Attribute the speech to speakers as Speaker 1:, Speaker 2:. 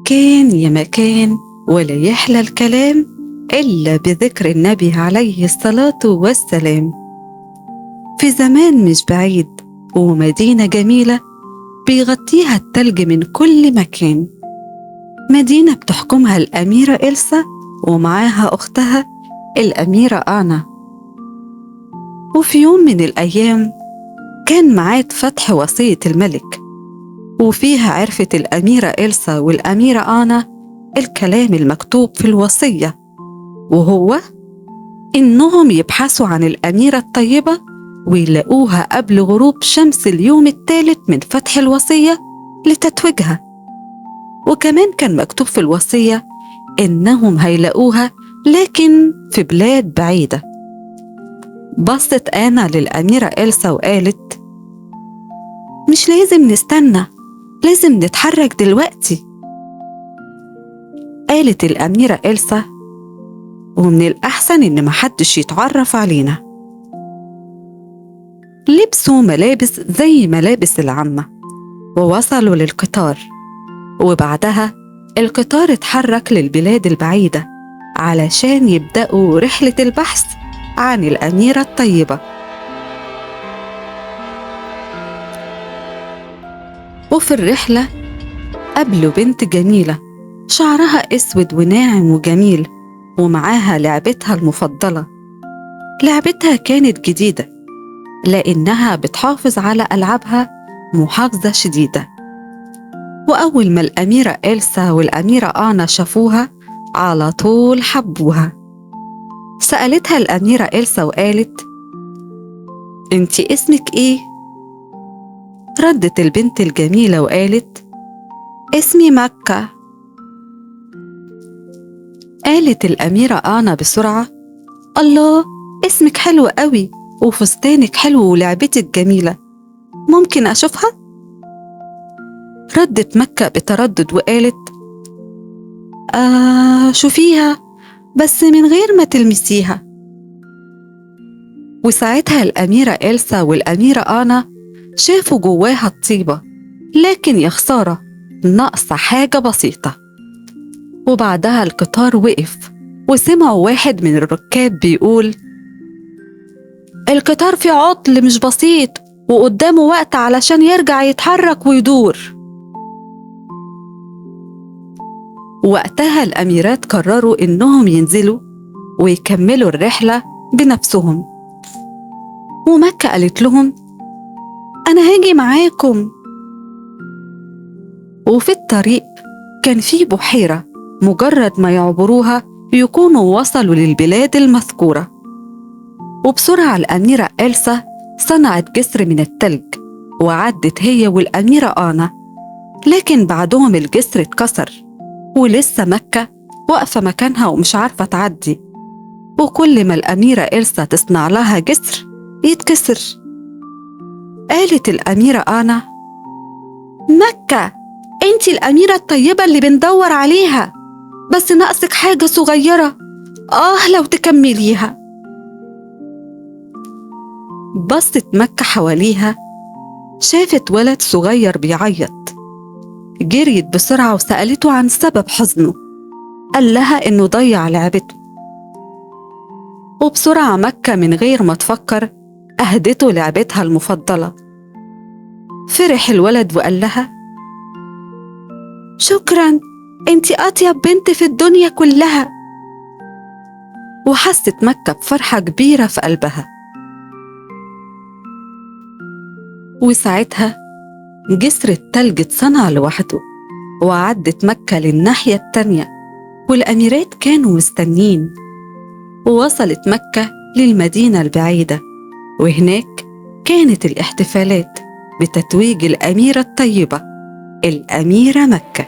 Speaker 1: كان يا مكان ولا يحلى الكلام إلا بذكر النبي عليه الصلاة والسلام. في زمان مش بعيد ومدينة جميلة بيغطيها التلج من كل مكان، مدينة بتحكمها الأميرة إلسا ومعاها أختها الأميرة آنا. وفي يوم من الأيام كان ميعاد فتح وصية الملك، وفيها عرفت الأميرة إلسا والأميرة آنا الكلام المكتوب في الوصية، وهو إنهم يبحثوا عن الأميرة الطيبة ويلاقوها قبل غروب شمس اليوم الثالث من فتح الوصية لتتويجها. وكمان كان مكتوب في الوصية إنهم هيلاقوها لكن في بلاد بعيدة. بصت آنا للأميرة إلسا وقالت: مش لازم نستنى، لازم نتحرك دلوقتي. قالت الأميرة إلسا: ومن الأحسن إن محدش يتعرف علينا. لبسوا ملابس زي ملابس العامة ووصلوا للقطار، وبعدها القطار اتحرك للبلاد البعيدة علشان يبدأوا رحلة البحث عن الأميرة الطيبة. وفي الرحلة قابلوا بنت جميلة شعرها أسود وناعم وجميل، ومعاها لعبتها المفضلة. لعبتها كانت جديدة لأنها بتحافظ على ألعابها محافظة شديدة. وأول ما الأميرة إلسا والأميرة آنا شافوها على طول حبوها. سألتها الأميرة إلسا وقالت: انتي اسمك إيه؟ ردت البنت الجميلة وقالت: اسمي مكة. قالت الأميرة آنا بسرعة: الله، اسمك حلو قوي، وفستانك حلو، ولعبتك جميلة، ممكن أشوفها؟ ردت مكة بتردد وقالت: شوفيها بس من غير ما تلمسيها. وساعتها الأميرة إلسا والأميرة آنا شافوا جواها الطيبة، لكن يا خسارة ناقصة حاجة بسيطة. وبعدها القطار وقف، وسمعوا واحد من الركاب بيقول: القطار في عطل مش بسيط، وقدامه وقت علشان يرجع يتحرك ويدور. وقتها الأميرات قرروا إنهم ينزلوا ويكملوا الرحلة بنفسهم. ومكة قالت لهم: أنا هاجي معاكم. وفي الطريق كان في بحيرة، مجرد ما يعبروها يكونوا وصلوا للبلاد المذكورة. وبسرعة الأميرة إلسا صنعت جسر من التلج وعدت هي والأميرة آنا، لكن بعدهم الجسر اتكسر، ولسه مكة واقفة مكانها ومش عارفة تعدي. وكل ما الأميرة إلسا تصنع لها جسر يتكسر. قالت الأميرة آنا: مكة، انتي الأميرة الطيبة اللي بندور عليها، بس ناقصك حاجة صغيرة، لو تكمليها. بصت مكة حواليها، شافت ولد صغير بيعيط. جريت بسرعة وسألته عن سبب حزنه. قال لها إنه ضيع لعبته. وبسرعة مكة من غير ما تفكر أهدته لعبتها المفضلة. فرح الولد وقال لها: شكراً، انتي أطيب بنت في الدنيا كلها. وحست مكة بفرحة كبيرة في قلبها. وساعتها جسر التلج اتصنع لوحده، وعدت مكة للناحية التانية، والأميرات كانوا مستنين. ووصلت مكة للمدينة البعيدة، وهناك كانت الاحتفالات بتتويج الأميرة الطيبة الأميرة مكة.